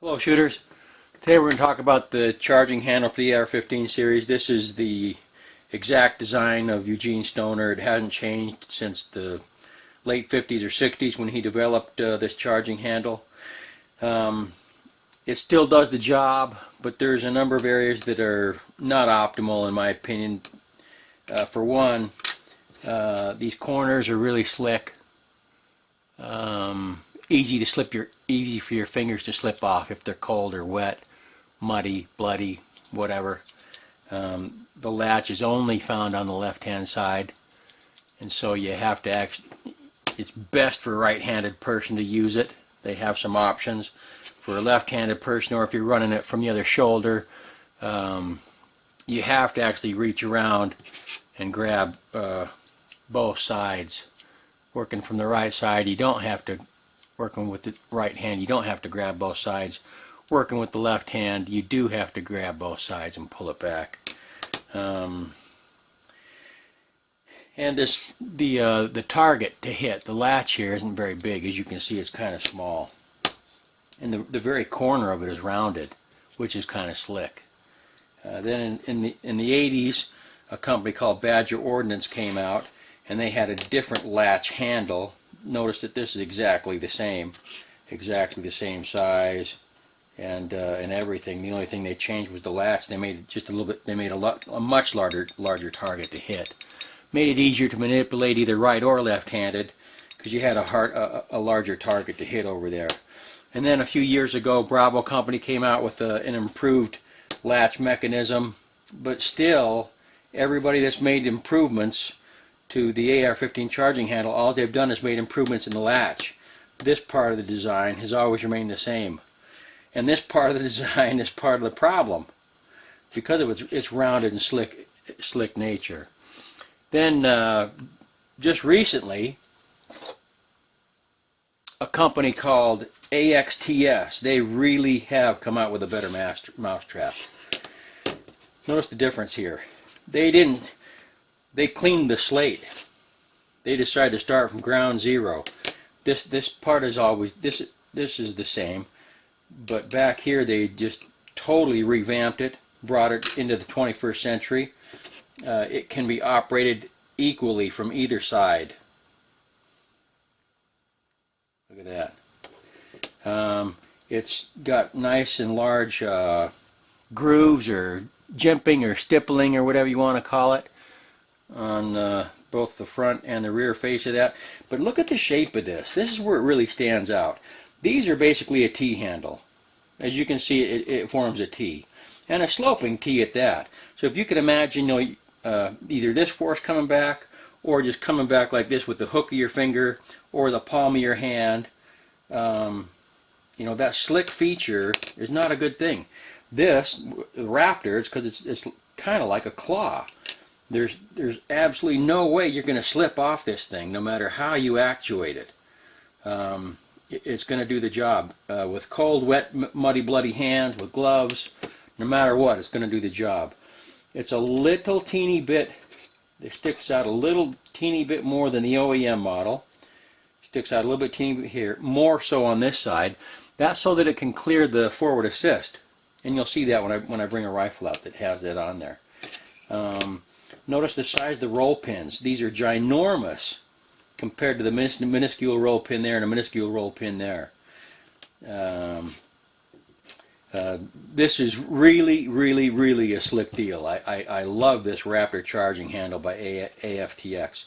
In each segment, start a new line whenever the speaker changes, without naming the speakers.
Hello shooters. Today we're going to talk about the charging handle for the AR15 series. This is the exact design of Eugene Stoner. It hasn't changed since the late 50s or 60s when he developed this charging handle. It still does the job, but there's a number of areas that are not optimal in my opinion. For one, these corners are really slick. Easy for your fingers to slip off if they're cold or wet, muddy, bloody, whatever. The latch is only found on the left-hand side, and so you have to it's best for a right-handed person to use it. They have some options. For a left-handed person, or if you're running it from the other shoulder, you have to actually reach around and grab both sides. Working from the right side, you don't have to. Working with the right hand, you don't have to grab both sides. Working with the left hand, you do have to grab both sides and pull it back. And the target to hit, the latch here isn't very big. As you can see, it's kind of small. And the very corner of it is rounded, which is kind of slick. Then in the 80s, a company called Badger Ordnance came out, and they had a different latch handle. Notice that this is exactly the same size, and everything. The only thing they changed was the latch. They made it just a little bit. They made a much larger target to hit. Made it easier to manipulate either right or left-handed, because you had a larger target to hit over there. And then a few years ago, Bravo Company came out with an improved latch mechanism, but still, everybody that's made improvements to the AR15 charging handle, all they've done is made improvements in the latch. This part of the design has always remained the same. And this part of the design is part of the problem because of its rounded and slick nature. Then just recently, a company called AXTS, they really have come out with a better mousetrap. Notice the difference here. They cleaned the slate. They decided to start from ground zero. This part is always this is the same, but back here they just totally revamped it, brought it into the 21st century. It can be operated equally from either side. Look at that. It's got nice and large grooves, or jimping, or stippling, or whatever you want to call it, on both the front and the rear face of that. But look at the shape of this. This is where it really stands out. These are basically a T handle. As you can see, it forms a T, and a sloping T at that. So if you could imagine, either this force coming back, or just coming back like this with the hook of your finger or the palm of your hand, that slick feature is not a good thing. This Raptor, it's because it's kind of like a claw. There's absolutely no way you're going to slip off this thing, no matter how you actuate it. It's going to do the job. With cold, wet, muddy, bloody hands, with gloves, no matter what, it's going to do the job. It's a little teeny bit, it sticks out a little teeny bit more than the OEM model. Sticks out a little bit teeny bit here, more so on this side. That's so that it can clear the forward assist. And you'll see that when I bring a rifle out that has that on there. Notice the size of the roll pins. These are ginormous compared to the minuscule roll pin there and a minuscule roll pin there. This is really a slick deal. I love this Raptor charging handle by AFTX.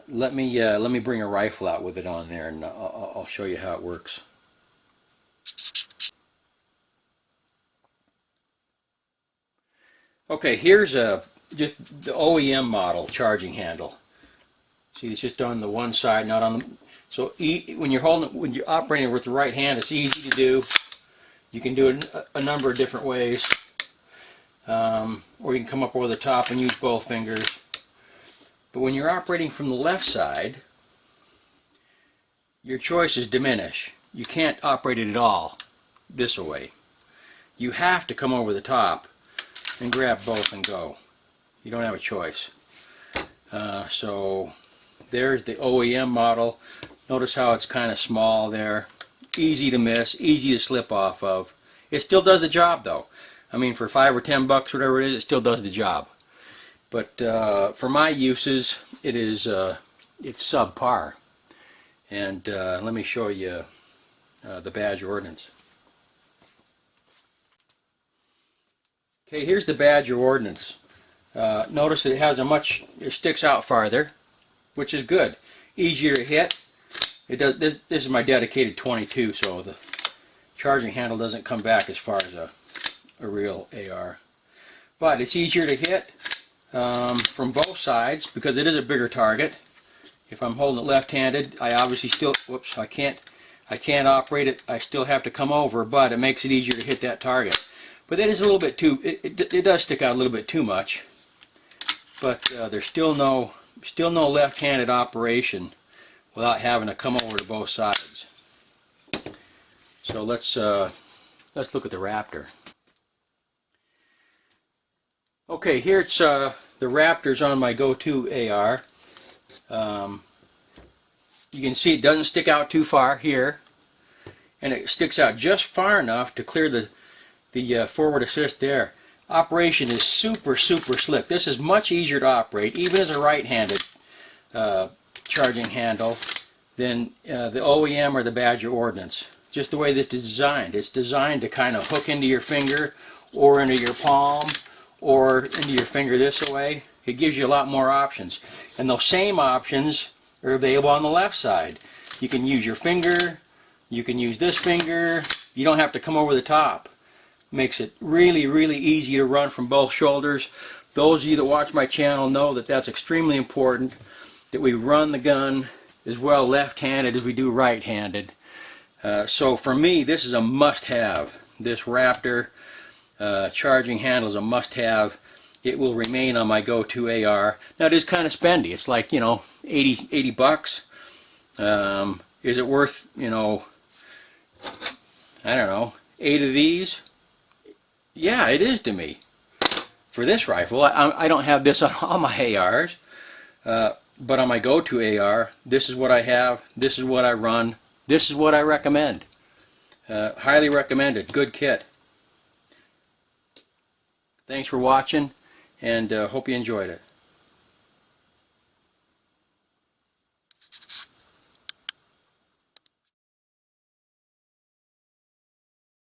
Let me bring a rifle out with it on there, and I'll show you how it works. Okay, here's just the OEM model charging handle. See, it's just on the one side, not on the. So when you're operating with the right hand, it's easy to do. You can do it a number of different ways, or you can come up over the top and use both fingers. But when you're operating from the left side, your choices diminish. You can't operate it at all this way. You have to come over the top and grab both and go. You don't have a choice. So there's the OEM model. Notice how it's kind of small there. easy to miss, easy to slip off of. It still does the job though. I mean, for $5 or $10, whatever it is, it still does the job. But for my uses, it's subpar. And let me show you the Badger Ordnance. Okay, here's the Badger Ordnance. Notice that it sticks out farther, which is good. Easier to hit. It does. This is my dedicated 22, so the charging handle doesn't come back as far as a real AR. But it's easier to hit from both sides because it is a bigger target. If I'm holding it left-handed, I obviously still, whoops, I can't operate it. I still have to come over, but it makes it easier to hit that target. But that is a little bit too, it does stick out a little bit too much. But there's still no left-handed operation without having to come over to both sides. So let's look at the Raptor. Okay, here it's the Raptor's on my go-to AR. You can see it doesn't stick out too far here, and it sticks out just far enough to clear the forward assist there. Operation is super slick. This is much easier to operate, even as a right-handed charging handle, than the OEM or the Badger Ordnance. Just the way this is designed. It's designed to kind of hook into your finger or into your palm or into your finger this way. It gives you a lot more options. And those same options are available on the left side. You can use your finger, you can use this finger, you don't have to come over the top. Makes it really easy to run from both shoulders. Those of you that watch my channel know that that's extremely important, that we run the gun as well left-handed as we do right-handed. So for me, this is a must-have. This Raptor charging handle is a must-have. It will remain on my go-to AR. Now it is kind of spendy. It's like, you know, $80. Is it worth, you know, I don't know, 8 of these? Yeah, it is to me. For this rifle, I don't have this on all my ARs, but on my go-to AR, this is what I have, this is what I run, this is what I recommend. Highly recommended. Good kit. Thanks for watching, and hope you enjoyed it.